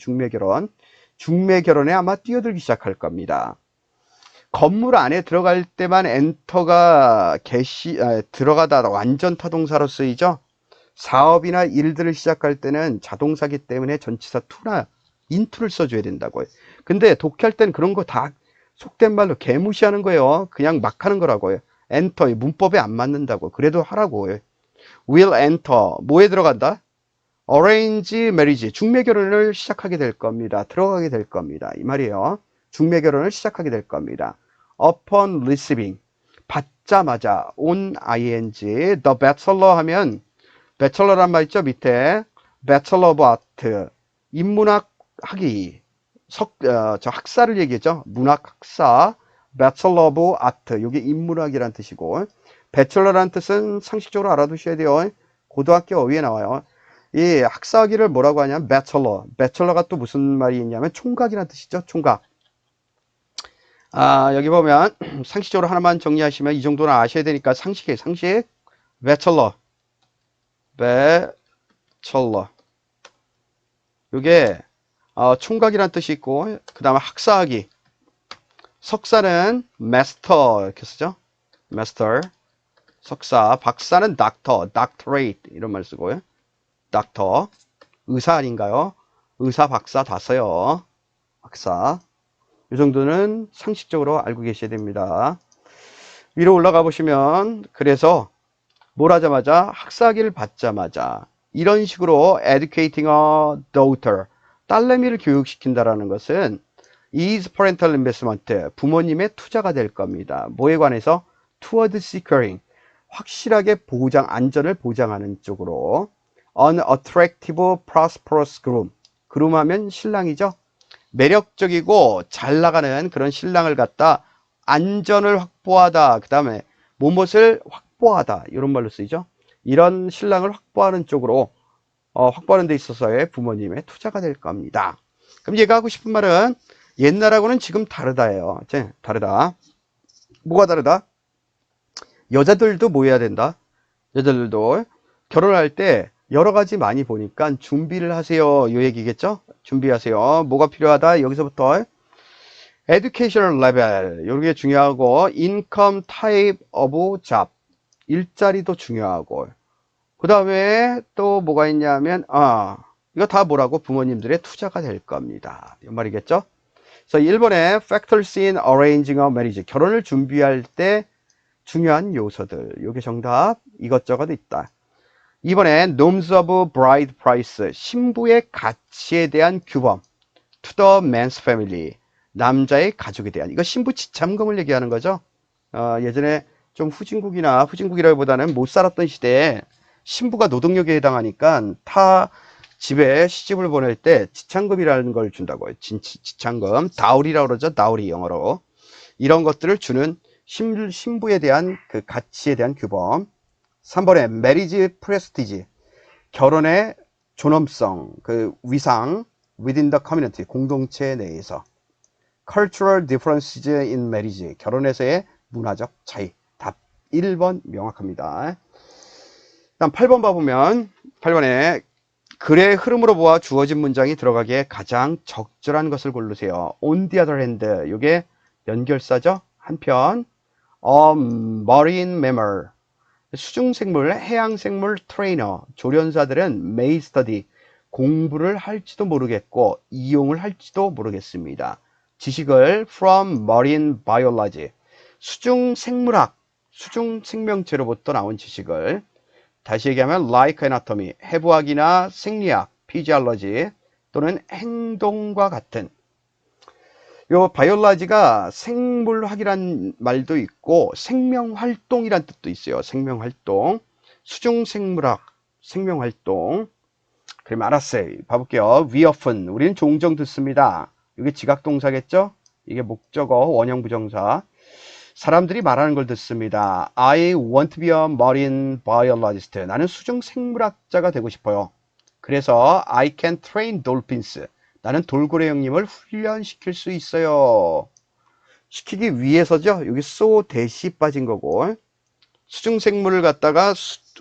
중매 결혼에 아마 뛰어들기 시작할 겁니다. 건물 안에 들어갈 때만 엔터가 들어가다 완전 타동사로 쓰이죠. 사업이나 일들을 시작할 때는 자동사기 때문에 전치사 to나 into를 써줘야 된다고요. 근데 독해할 때는 그런 거 다 속된 말로 개무시하는 거예요. 그냥 막 하는 거라고요. enter, 문법에 안 맞는다고. 그래도 하라고. will enter, 뭐에 들어간다? arrange marriage, 중매 결혼을 시작하게 될 겁니다. 들어가게 될 겁니다. 이 말이에요. 중매 결혼을 시작하게 될 겁니다. upon receiving 받자마자 on ing the bachelor 하면 bachelor란 말 있죠 밑에 bachelor of art 인문학 학위 저 학사를 얘기했죠. 문학 학사 bachelor of art 이게 인문학이란 뜻이고 bachelor란 뜻은 상식적으로 알아두셔야 돼요. 고등학교 어휘에 나와요. 이 학사학위를 뭐라고 하냐면 bachelor가 또 무슨 말이 있냐면 총각이란 뜻이죠. 총각. 여기 보면 상식적으로 하나만 정리하시면 이 정도는 아셔야 되니까 상식 bachelor 이게 총각이란 뜻이 있고 그 다음에 학사학위 석사는 master 이렇게 쓰죠. master 석사 박사는 doctorate 이런 말 쓰고요. doctor 의사 아닌가요? 의사 박사 다 써요. 박사 이 정도는 상식적으로 알고 계셔야 됩니다. 위로 올라가 보시면 그래서 뭘 하자마자 학사학위를 받자마자 이런 식으로 educating a daughter 딸내미를 교육시킨다라는 것은 is parental investment 부모님의 투자가 될 겁니다. 뭐에 관해서? toward securing 확실하게 보장 안전을 보장하는 쪽으로 an attractive prosperous groom 하면 신랑이죠. 매력적이고 잘 나가는 그런 신랑을 갖다 안전을 확보하다 그 다음에 무엇을 확보하다 이런 말로 쓰이죠. 이런 신랑을 확보하는 쪽으로 확보하는 데 있어서의 부모님의 투자가 될 겁니다. 그럼 얘가 하고 싶은 말은 옛날하고는 지금 다르다예요. 다르다. 뭐가 다르다? 여자들도 뭐 해야 된다? 여자들도 결혼할 때 여러 가지 많이 보니까 준비를 하세요. 이 얘기겠죠? 준비하세요. 뭐가 필요하다? 여기서부터 educational level 이게 중요하고 income type of job 일자리도 중요하고 그 다음에 또 뭐가 있냐면 이거 다 뭐라고? 부모님들의 투자가 될 겁니다. 이 말이겠죠? 그래서 1번에 factors in arranging a marriage 결혼을 준비할 때 중요한 요소들 이게 정답 이것저것 있다. 2번에 norms of bride price 신부의 가치에 대한 규범 to the man's family 남자의 가족에 대한 이거 신부 지참금을 얘기하는 거죠. 예전에 좀 후진국이라기보다는 못 살았던 시대에 신부가 노동력에 해당하니까 타 집에 시집을 보낼 때 지참금이라는 걸 준다고요. 지참금 다우리라고 그러죠. 다우리 영어로 이런 것들을 주는 신부에 대한 그 가치에 대한 규범. 3번에 marriage prestige 결혼의 존엄성 그 위상 within the community 공동체 내에서 cultural differences in marriage 결혼에서의 문화적 차이 답 1번 명확합니다. 다음 8번 봐보면 8번에 글의 흐름으로 보아 주어진 문장이 들어가기에 가장 적절한 것을 고르세요. On the other hand 이게 연결사죠. 한편 marine mammal 수중생물, 해양생물 트레이너, 조련사들은 may study, 공부를 할지도 모르겠고 이용을 할지도 모르겠습니다. 지식을 from marine biology, 수중생물학, 수중생명체로부터 나온 지식을 다시 얘기하면 like anatomy, 해부학이나 생리학, physiology 또는 행동과 같은 요 바이올라지가 생물학이란 말도 있고 생명활동이란 뜻도 있어요. 생명활동 수중생물학 생명활동 그럼 알았어요. 봐볼게요. we often 우리는 종종 듣습니다. 이게 지각동사겠죠. 이게 목적어 원형부정사 사람들이 말하는 걸 듣습니다. I want to be a marine biologist 나는 수중생물학자가 되고 싶어요. 그래서 I can train dolphins 나는 돌고래 형님을 훈련시킬 수 있어요. 시키기 위해서죠. 여기 so 대시 빠진 거고 수중생물을 갖다가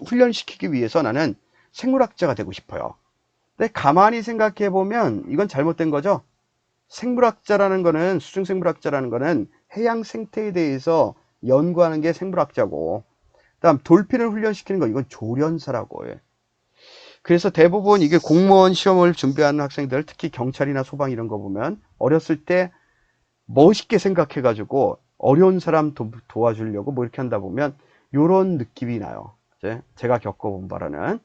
훈련시키기 위해서 나는 생물학자가 되고 싶어요. 근데 가만히 생각해 보면 이건 잘못된 거죠. 생물학자라는 거는 수중생물학자라는 거는 해양 생태에 대해서 연구하는 게 생물학자고 그다음 돌핀을 훈련시키는 거 이건 조련사라고 해요. 그래서 대부분 이게 공무원 시험을 준비하는 학생들 특히 경찰이나 소방 이런 거 보면 어렸을 때 멋있게 생각해 가지고 어려운 사람 도와주려고 뭐 이렇게 한다 보면 요런 느낌이 나요. 제가 겪어본 바로는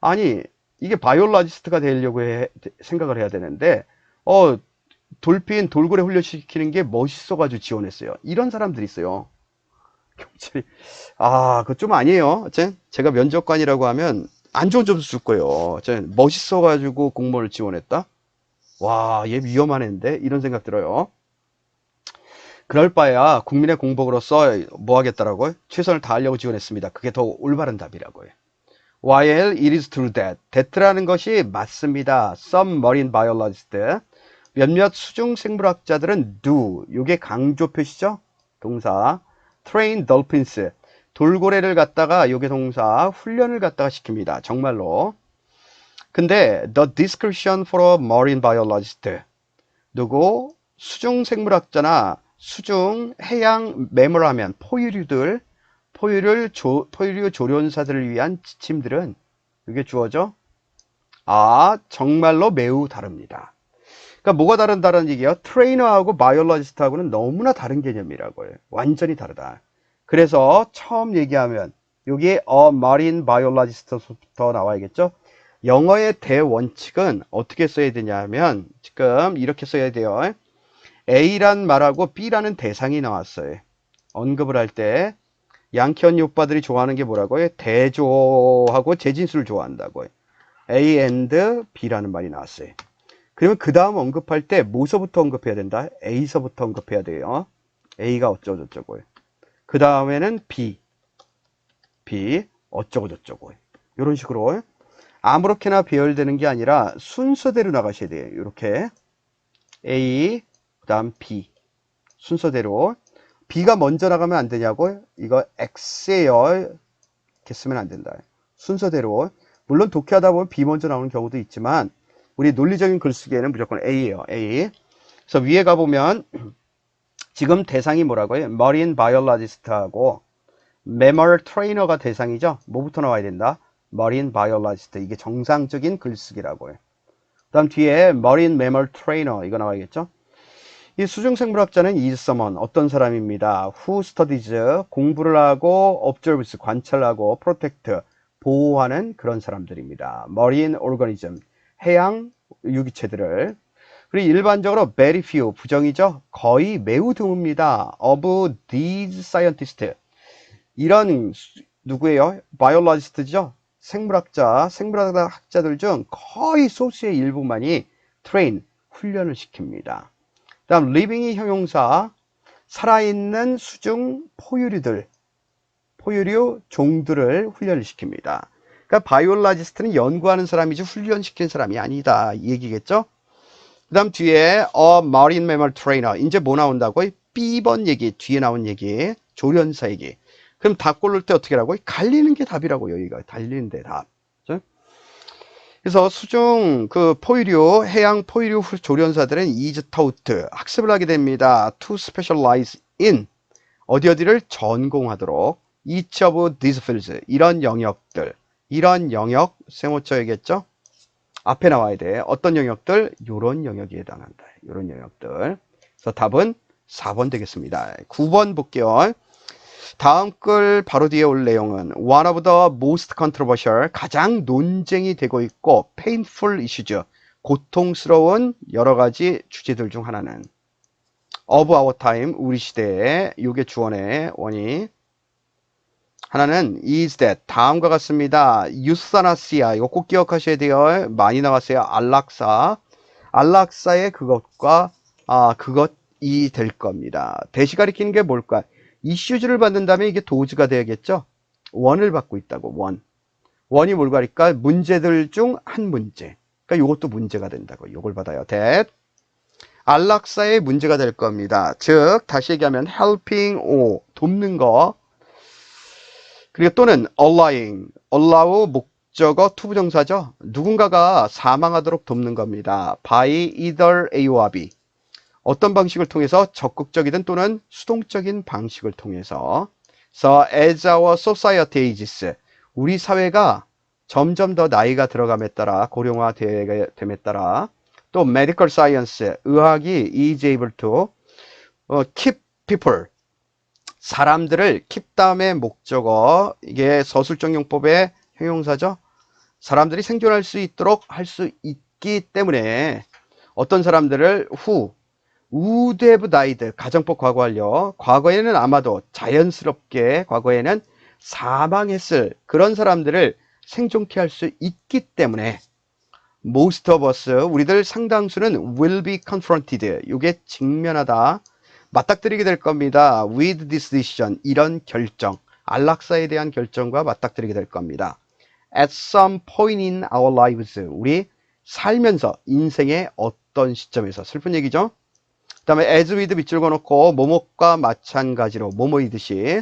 아니 이게 바이올로지스트가 되려고 생각을 해야 되는데 돌핀, 돌고래 훈련시키는 게 멋있어가지고 지원했어요. 이런 사람들이 있어요. 경찰이. 그거 좀 아니에요. 제가 면접관이라고 하면 안 좋은 점수 줄 거예요. 멋있어가지고 공무원을 지원했다? 와, 얘 위험한 애인데? 이런 생각 들어요. 그럴 바에야 국민의 공복으로서 뭐 하겠다라고요? 최선을 다하려고 지원했습니다. 그게 더 올바른 답이라고요. While it is true that라는 것이 맞습니다. Some marine biologists, 몇몇 수중 생물학자들은 do, 요게 강조 표시죠? 동사. train dolphins, 돌고래를 갖다가 요게 동사, 훈련을 갖다가 시킵니다. 정말로. 근데 the discretion for a marine biologist, 누구? 수중 생물학자나 수중 해양 매몰하면 포유류 조련사들을 위한 지침들은 이게 주어져? 정말로 매우 다릅니다. 그러니까 뭐가 다른다는 얘기예요? 트레이너하고 바이올로지스트하고는 너무나 다른 개념이라고요. 완전히 다르다. 그래서 처음 얘기하면 여기에 a marine biologist부터 나와야겠죠? 영어의 대원칙은 어떻게 써야 되냐면 지금 이렇게 써야 돼요. A란 말하고 B라는 대상이 나왔어요. 언급을 할 때 양키 언니 오빠들이 좋아하는 게 뭐라고요? 대조하고 재진수를 좋아한다고요. A and B라는 말이 나왔어요. 그러면 그 다음 언급할 때 뭐서부터 언급해야 된다? A서부터 언급해야 돼요. A가 어쩌고저쩌고요. 그 다음에는 B 어쩌고저쩌고요. 이런 식으로 아무렇게나 배열되는 게 아니라 순서대로 나가셔야 돼요. 이렇게 A, 그 다음 B 순서대로. B가 먼저 나가면 안 되냐고요? 이거 X예요. 이렇게 쓰면 안 된다. 순서대로. 물론 독해하다 보면 B 먼저 나오는 경우도 있지만 우리 논리적인 글쓰기에는 무조건 A예요. A. 그래서 위에 가보면 지금 대상이 뭐라고요? Marine Biologist하고 Mammal Trainer가 대상이죠. 뭐부터 나와야 된다? Marine Biologist. 이게 정상적인 글쓰기라고요. 그 다음 뒤에 Marine Mammal Trainer 이거 나와야겠죠. 이 수중생물학자는 is someone, 어떤 사람입니다. Who studies, 공부를 하고 observes, 관찰하고 protect, 보호하는 그런 사람들입니다. Marine organism, 해양 유기체들을. 그리고 일반적으로 very few, 부정이죠. 거의 매우 드뭅니다. Of these scientists, 이런 누구예요? biologist죠. 생물학자들 중 거의 소수의 일부만이 train, 훈련을 시킵니다. 다음 living이 형용사, 살아있는 수중 포유류 종들을 훈련을 시킵니다. 그러니까 바이올라지스트는 연구하는 사람이지 훈련시키는 사람이 아니다 이 얘기겠죠. 그 다음 뒤에 a marine mammal trainer, 이제 뭐 나온다고? B번 얘기, 뒤에 나온 얘기, 조련사 얘기. 그럼 답 고를 때 어떻게 하라고? 갈리는 게 답이라고. 여기가 달리는 데 답. 그래서 수중 해양 포유류 조련사들은 is taught, 학습을 하게 됩니다. to specialize in, 어디를 전공하도록. each of these fields, 이런 영역, 세모쳐야겠죠? 앞에 나와야 돼. 어떤 영역들? 요런 영역에 해당한다. 요런 영역들. 그래서 답은 4번 되겠습니다. 9번 볼게요. 다음 글 바로 뒤에 올 내용은 one of the most controversial, 가장 논쟁이 되고 있고 painful issues, 고통스러운 여러 가지 주제들 중 하나는 of our time, 우리 시대에, 요게 주어의 원이. 하나는 is that, 다음과 같습니다. 유사나시아, 이거 꼭 기억하셔야 돼요. 많이 나왔어요. 안락사의 그것이 될 겁니다. 대시 가리키는 게 뭘까? 이슈즈를 받는다면 이게 도즈가 돼야겠죠? 원을 받고 있다고, 원이 뭘 가릴까? 문제들 중 한 문제. 그러니까 이것도 문제가 된다고. 요걸 받아요. that. 안락사의 문제가 될 겁니다. 즉, 다시 얘기하면 helping, 돕는 거. 그리고 또는 allow 목적어 투부정사죠. 누군가가 사망하도록 돕는 겁니다. by either A와 B. 어떤 방식을 통해서? 적극적이든 또는 수동적인 방식을 통해서. So as our society ages, 우리 사회가 점점 더 나이가 들어감에 따라, 고령화됨에 따라, 또 medical science, 의학이 is able to keep people, 사람들을, keep 다음에 목적어, 이게 서술적 용법의 형용사죠. 사람들이 생존할 수 있도록 할 수 있기 때문에 어떤 사람들을 who, would have died, 가정법 과거 완료. 과거에는 아마도 자연스럽게 과거에는 사망했을 그런 사람들을 생존케 할 수 있기 때문에 most of us, 우리들 상당수는 will be confronted, 이게 직면하다, 맞닥뜨리게 될 겁니다. with this decision, 이런 결정, 안락사에 대한 결정과 맞닥뜨리게 될 겁니다. at some point in our lives, 우리 살면서 인생의 어떤 시점에서, 슬픈 얘기죠. 그 다음에 as with 밑줄 그어놓고 뭐뭐과 마찬가지로, 뭐뭐이듯이,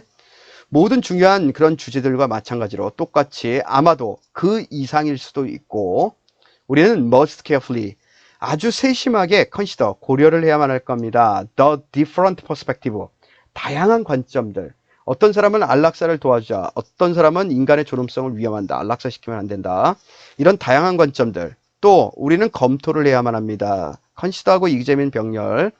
모든 중요한 그런 주제들과 마찬가지로 똑같이 아마도 그 이상일 수도 있고, 우리는 most carefully, 아주 세심하게 consider, 고려를 해야만 할 겁니다. the different perspective, 다양한 관점들. 어떤 사람은 안락사를 도와주자, 어떤 사람은 인간의 존엄성을 위험한다, 안락사시키면 안 된다, 이런 다양한 관점들. 또 우리는 검토를 해야만 합니다. consider하고 이재민 병렬,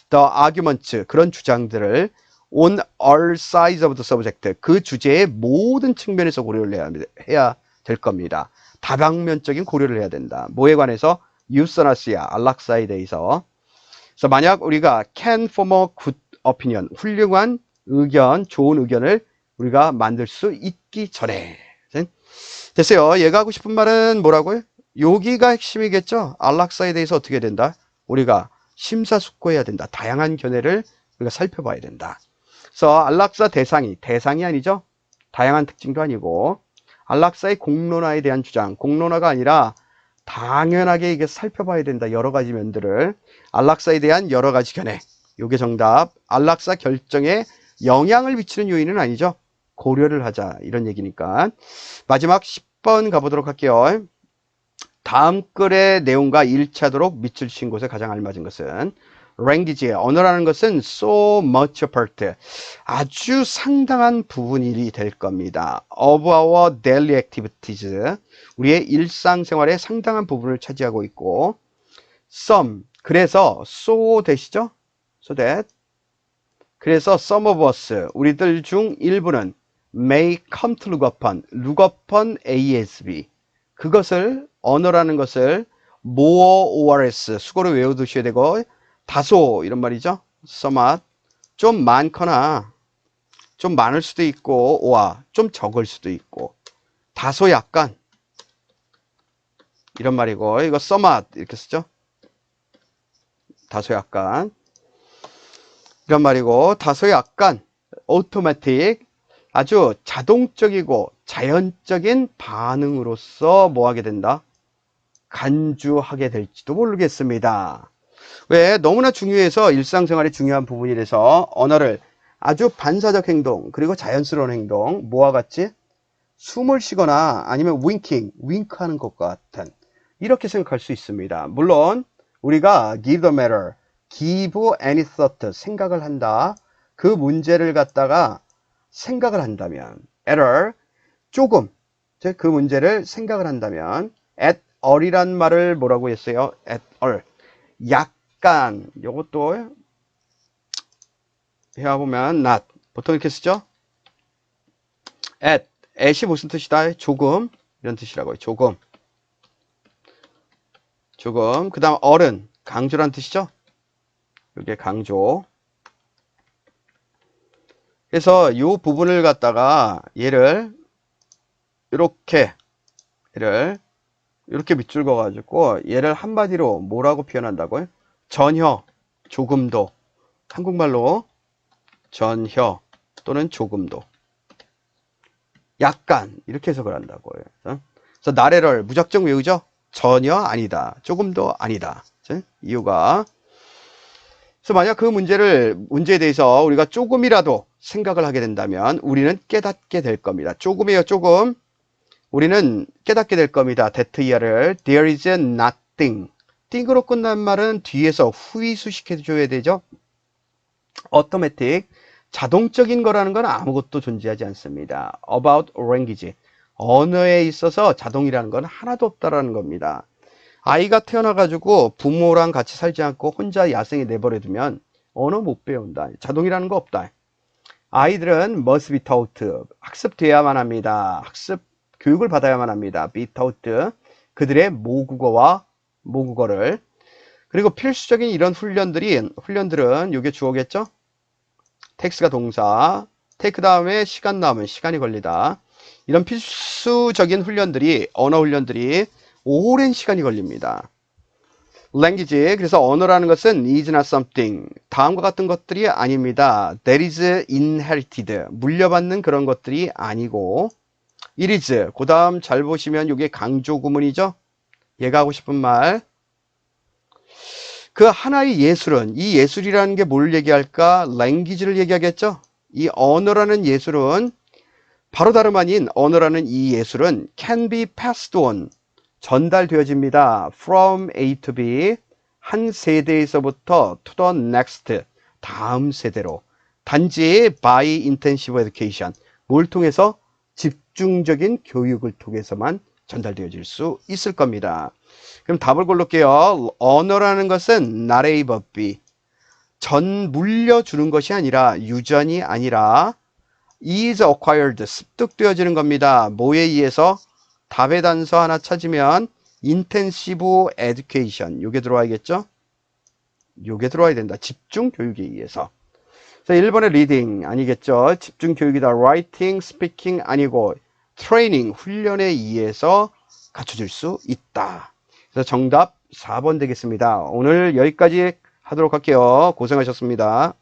the arguments, 그런 주장들을 on all sides of the subject, 그 주제의 모든 측면에서 고려를 해야 될 겁니다. 다방면적인 고려를 해야 된다. 뭐에 관해서? 유서나스야, 안락사에 대해서. 그래서 만약 우리가 can form a good opinion, 훌륭한 의견, 좋은 의견을 우리가 만들 수 있기 전에. 됐어요. 얘가 하고 싶은 말은 뭐라고요? 여기가 핵심이겠죠. 안락사에 대해서 어떻게 된다? 우리가 심사숙고해야 된다. 다양한 견해를 우리가 살펴봐야 된다. 그래서 안락사 대상이 아니죠. 다양한 특징도 아니고, 안락사의 공론화에 대한 주장, 공론화가 아니라 당연하게 이게 살펴봐야 된다. 여러 가지 면들을. 안락사에 대한 여러 가지 견해. 요게 정답. 안락사 결정에 영향을 미치는 요인은 아니죠. 고려를 하자. 이런 얘기니까. 마지막 10번 가보도록 할게요. 다음 글의 내용과 일치하도록 밑줄 친 곳에 가장 알맞은 것은 language, 언어라는 것은 so much a part, 아주 상당한 부분이 될 겁니다. of our daily activities, 우리의 일상생활의 상당한 부분을 차지하고 있고, some, 그래서 so 되시죠? so that, 그래서 some of us, 우리들 중 일부는 may come to look upon ASB, 그것을, 언어라는 것을 more or less, 수고를 외워두셔야 되고, 다소, 이런 말이죠. somewhat, 좀 많거나, 좀 많을 수도 있고, or 좀 적을 수도 있고, 다소 약간, 이런 말이고, 이거 somewhat 이렇게 쓰죠. 다소 약간, 이런 말이고, 다소 약간, automatic, 아주 자동적이고 자연적인 반응으로서 뭐 하게 된다? 간주하게 될지도 모르겠습니다. 왜? 너무나 중요해서 일상생활의 중요한 부분이라서 언어를 아주 반사적 행동, 그리고 자연스러운 행동, 뭐와 같이? 숨을 쉬거나 아니면 윙크하는 것과 같은, 이렇게 생각할 수 있습니다. 물론 우리가 give the matter, give any thought, 생각을 한다. 그 문제를 갖다가 생각을 한다면, error, 조금, 그 문제를 생각을 한다면, at all이란 말을 뭐라고 했어요? at all, 약간, 요것도 해보면 not, 보통 이렇게 쓰죠? at이 무슨 뜻이다? 조금, 이런 뜻이라고요. 조금. 그 다음 all은 강조란 뜻이죠? 이게 강조. 그래서 이 부분을 갖다가 얘를 이렇게 밑줄 그어 가지고 얘를 한마디로 뭐라고 표현한다고요? 전혀, 조금도, 한국말로 전혀 또는 조금도, 약간, 이렇게 해석을 한다고요. 그래서 나래를 무작정 외우죠? 전혀 아니다, 조금도 아니다. 이유가, 그래서 만약 그 문제에 대해서 우리가 조금이라도 생각을 하게 된다면 우리는 깨닫게 될 겁니다. 조금이에요, 조금. 우리는 깨닫게 될 겁니다. that를 there is nothing. 띵으로 끝난 말은 뒤에서 후위수식해줘야 되죠. automatic, 자동적인 거라는 건 아무것도 존재하지 않습니다. about language, 언어에 있어서 자동이라는 건 하나도 없다라는 겁니다. 아이가 태어나가지고 부모랑 같이 살지 않고 혼자 야생에 내버려두면 언어 못 배운다. 자동이라는 거 없다. 아이들은 must be taught, 학습돼야만 합니다. 교육을 받아야만 합니다. be taught, 그들의 모국어를. 그리고 필수적인 이런 훈련들은 요게 주어겠죠? take가 동사, take 다음에 시간 나오면 시간이 걸리다. 이런 필수적인 훈련들이, 언어 훈련들이 오랜 시간이 걸립니다. language, 그래서 언어라는 것은 is not something, 다음과 같은 것들이 아닙니다. that is inherited, 물려받는 그런 것들이 아니고, it is, 그 다음 잘 보시면 이게 강조 구문이죠. 얘가 하고 싶은 말, 그 하나의 예술은, 이 예술이라는 게 뭘 얘기할까? language를 얘기하겠죠. 이 언어라는 예술은 바로 다름 아닌 언어라는 이 예술은 can be passed on, 전달되어집니다. from A to B, 한 세대에서부터 to the next, 다음 세대로. 단지 by intensive education, 뭘 통해서? 집중적인 교육을 통해서만 전달되어질 수 있을 겁니다. 그럼 답을 골라볼게요. 언어라는 것은 not A but B, 물려주는 것이 아니라, 유전이 아니라 is acquired, 습득되어지는 겁니다. 뭐에 의해서? 답의 단서 하나 찾으면 intensive education, 요게 들어와야겠죠? 요게 들어와야 된다. 집중 교육에 의해서. 자, 1번의 reading 아니겠죠? 집중 교육이다. writing, speaking 아니고 training, 훈련에 의해서 갖춰질 수 있다. 그래서 정답 4번 되겠습니다. 오늘 여기까지 하도록 할게요. 고생하셨습니다.